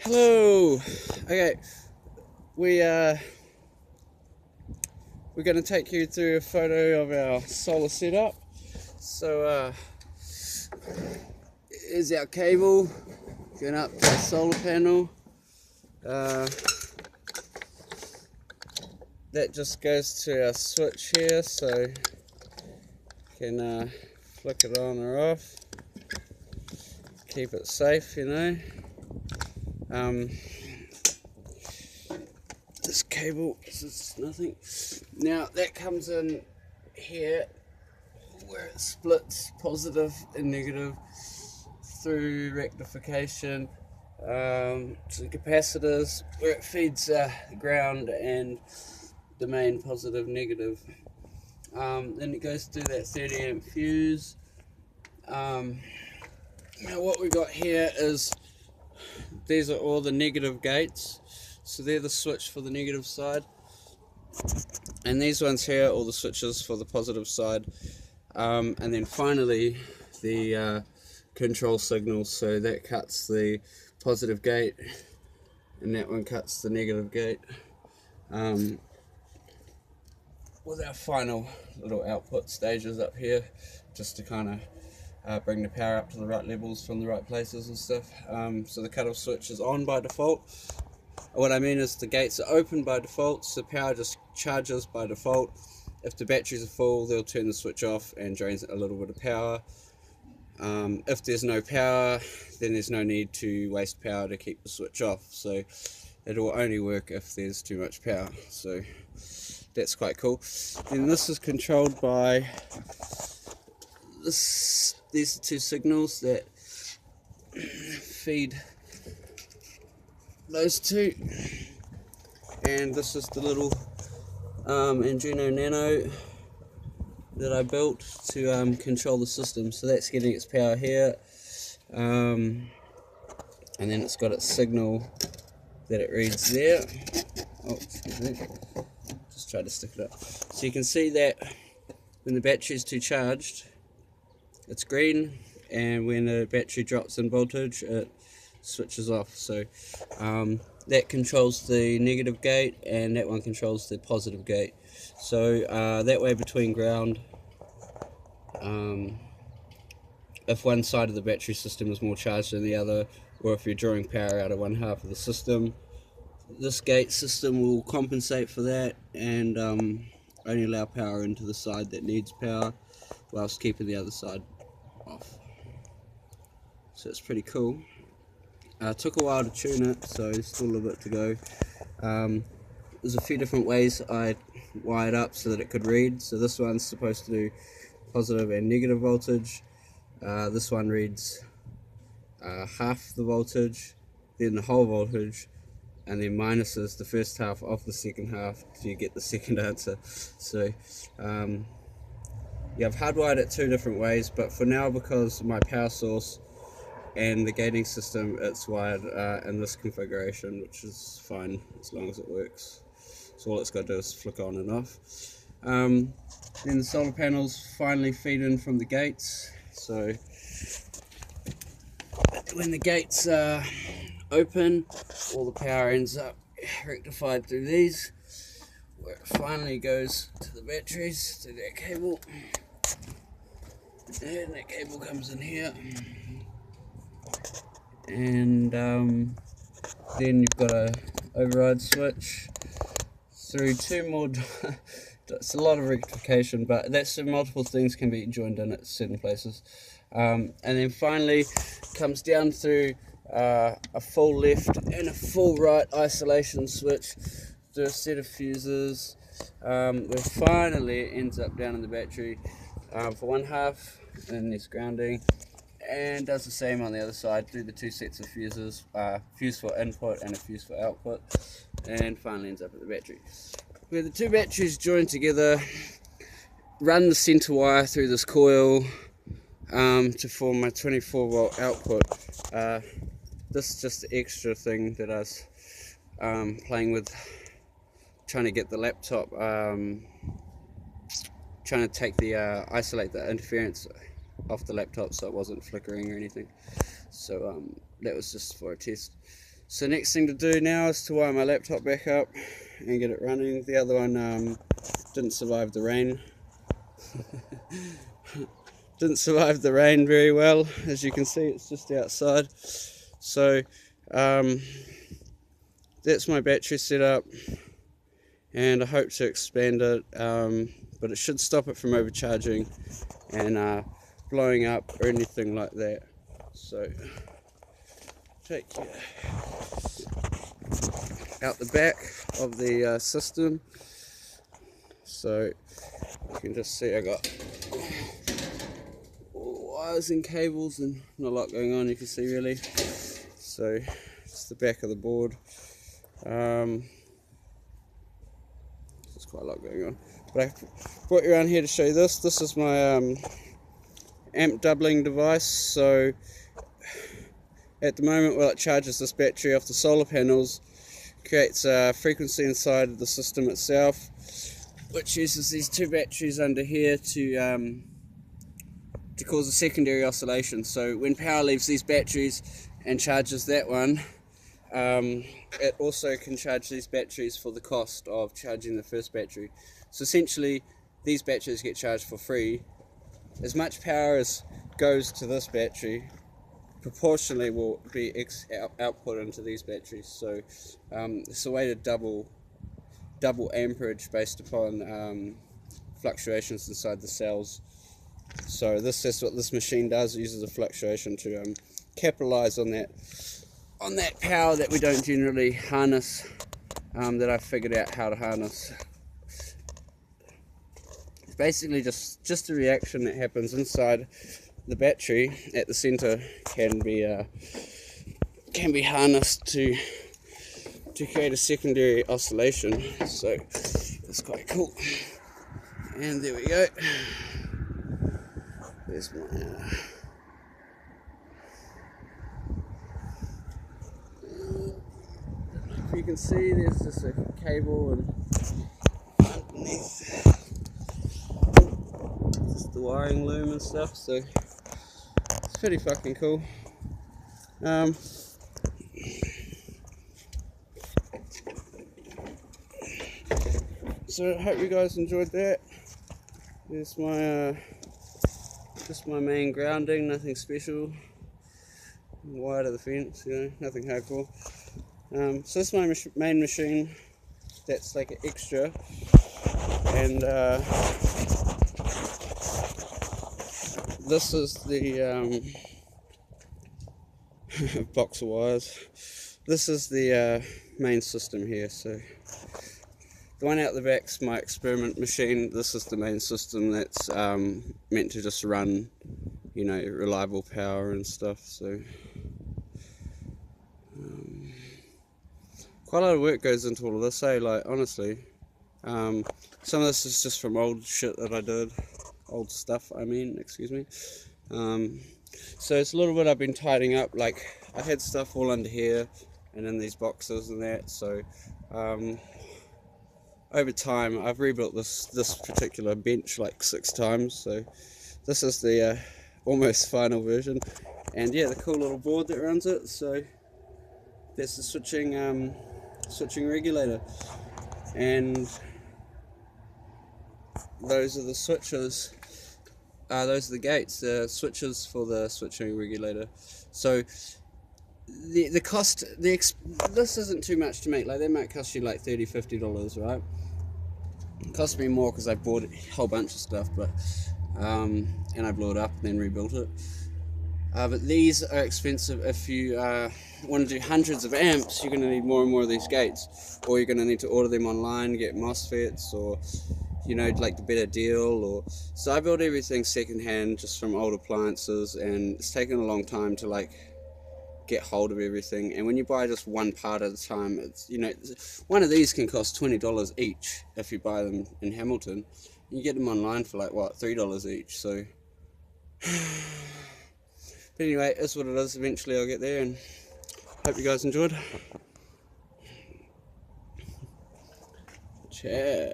Hello. Okay, we're going to take you through a photo of our solar setup. So here's our cable going up to the solar panel. That just goes to our switch here, so you can flick it on or off. Keep it safe, you know. This cable, this is nothing. Now that comes in here where it splits positive and negative through rectification to capacitors, where it feeds the ground and the main positive negative. Then it goes through that 30 amp fuse. Now what we got here is, these are all the negative gates, so they're the switch for the negative side, and these ones here are all the switches for the positive side, and then finally the control signal, so that cuts the positive gate and that one cuts the negative gate, with our final little output stages up here, just to kind of bring the power up to the right levels from the right places and stuff. So the cutoff switch is on by default. What I mean is the gates are open by default, so the power just charges by default. If the batteries are full, they'll turn the switch off and drains a little bit of power. If there's no power, then there's no need to waste power to keep the switch off, so it will only work if there's too much power. So that's quite cool. And this is controlled by this. These are two signals that feed those two, and this is the little Arduino Nano that I built to control the system. So that's getting its power here, and then it's got its signal that it reads there. Oh, excuse me. Just try to stick it up. So you can see that when the battery is too charged, it's green, and when the battery drops in voltage, it switches off. So that controls the negative gate, and that one controls the positive gate. So that way between ground, if one side of the battery system is more charged than the other, or if you're drawing power out of one half of the system, this gate system will compensate for that and only allow power into the side that needs power, whilst keeping the other side off. So it's pretty cool. It took a while to tune it, so there's still a little bit to go. There's a few different ways I wired up so that it could read. So this one's supposed to do positive and negative voltage. This one reads half the voltage, then the whole voltage, and then minuses the first half of the second half so you get the second answer. So yeah, I've hardwired it two different ways, but for now, because of my power source and the gating system, it's wired in this configuration, which is fine as long as it works. So all it's got to do is flick on and off. Then the solar panels finally feed in from the gates. So when the gates are open, all the power ends up rectified through these, where it finally goes to the batteries, to that cable. And that cable comes in here, and then you've got a override switch through two more. It's a lot of rectification, but that's multiple things can be joined in at certain places, and then finally comes down through a full left and a full right isolation switch through a set of fuses, where finally it ends up down in the battery for one half, and there's grounding, and does the same on the other side through the two sets of fuses, fuse for input and a fuse for output, and finally ends up at the battery, where the two batteries join together, run the center wire through this coil to form my 24 volt output. This is just the extra thing that I was playing with, trying to get the laptop, trying to take the isolate the interference off the laptop so it wasn't flickering or anything. So that was just for a test. So next thing to do now is to wire my laptop back up and get it running. The other one didn't survive the rain. Didn't survive the rain very well. As you can see, it's just outside. So that's my battery setup, and I hope to expand it, but it should stop it from overcharging and blowing up or anything like that. So take you out the back of the system. So you can just see I got wires and cables and not a lot going on, you can see really. So it's the back of the board. There's quite a lot going on, but I brought you around here to show you this. This is my amp doubling device. So at the moment, while it charges this battery off the solar panels, creates a frequency inside the system itself, which uses these two batteries under here to cause a secondary oscillation. So when power leaves these batteries and charges that one, it also can charge these batteries for the cost of charging the first battery. So essentially these batteries get charged for free. As much power as goes to this battery proportionally will be output into these batteries. So it's a way to double amperage based upon fluctuations inside the cells. So this is what this machine does. It uses a fluctuation to capitalize on that power that we don't generally harness, that I've figured out how to harness. It's basically just a reaction that happens inside the battery at the center can be harnessed to create a secondary oscillation. So it's quite cool. And there we go. There's my if you can see, there's just a cable and underneath just the wiring loom and stuff, so it's pretty fucking cool. So I hope you guys enjoyed that. There's my just my main grounding, nothing special. Wire to the fence, you know, nothing hardcore. So this is my main machine. That's like an extra, and this is the box of wires. This is the main system here. So the one out the back's my experiment machine. This is the main system that's meant to just run, you know, reliable power and stuff. So quite a lot of work goes into all of this, eh? Like, honestly, some of this is just from old shit that I did, old stuff, I mean, excuse me. So it's a little bit I've been tidying up. Like, I had stuff all under here and in these boxes and that. So over time I've rebuilt this particular bench like 6 times. So this is the almost final version, and yeah, the cool little board that runs it. So that's the switching regulator, and those are the switches. Those are the gates, the switches for the switching regulator. So the cost, this isn't too much to make. Like, they might cost you like $30–50, right? It cost me more because I bought a whole bunch of stuff, but and I blew it up and then rebuilt it. But these are expensive. If you want to do hundreds of amps, you're going to need more and more of these gates, or you're going to need to order them online, get MOSFETs, or, you know, like the better deal. Or so I built everything secondhand, just from old appliances, and it's taken a long time to like get hold of everything. And when you buy just one part at a time, it's, you know, one of these can cost $20 each if you buy them in Hamilton. You get them online for like, what, $3 each. So but anyway, it's what it is. Eventually I'll get there, and hope you guys enjoyed. Ciao.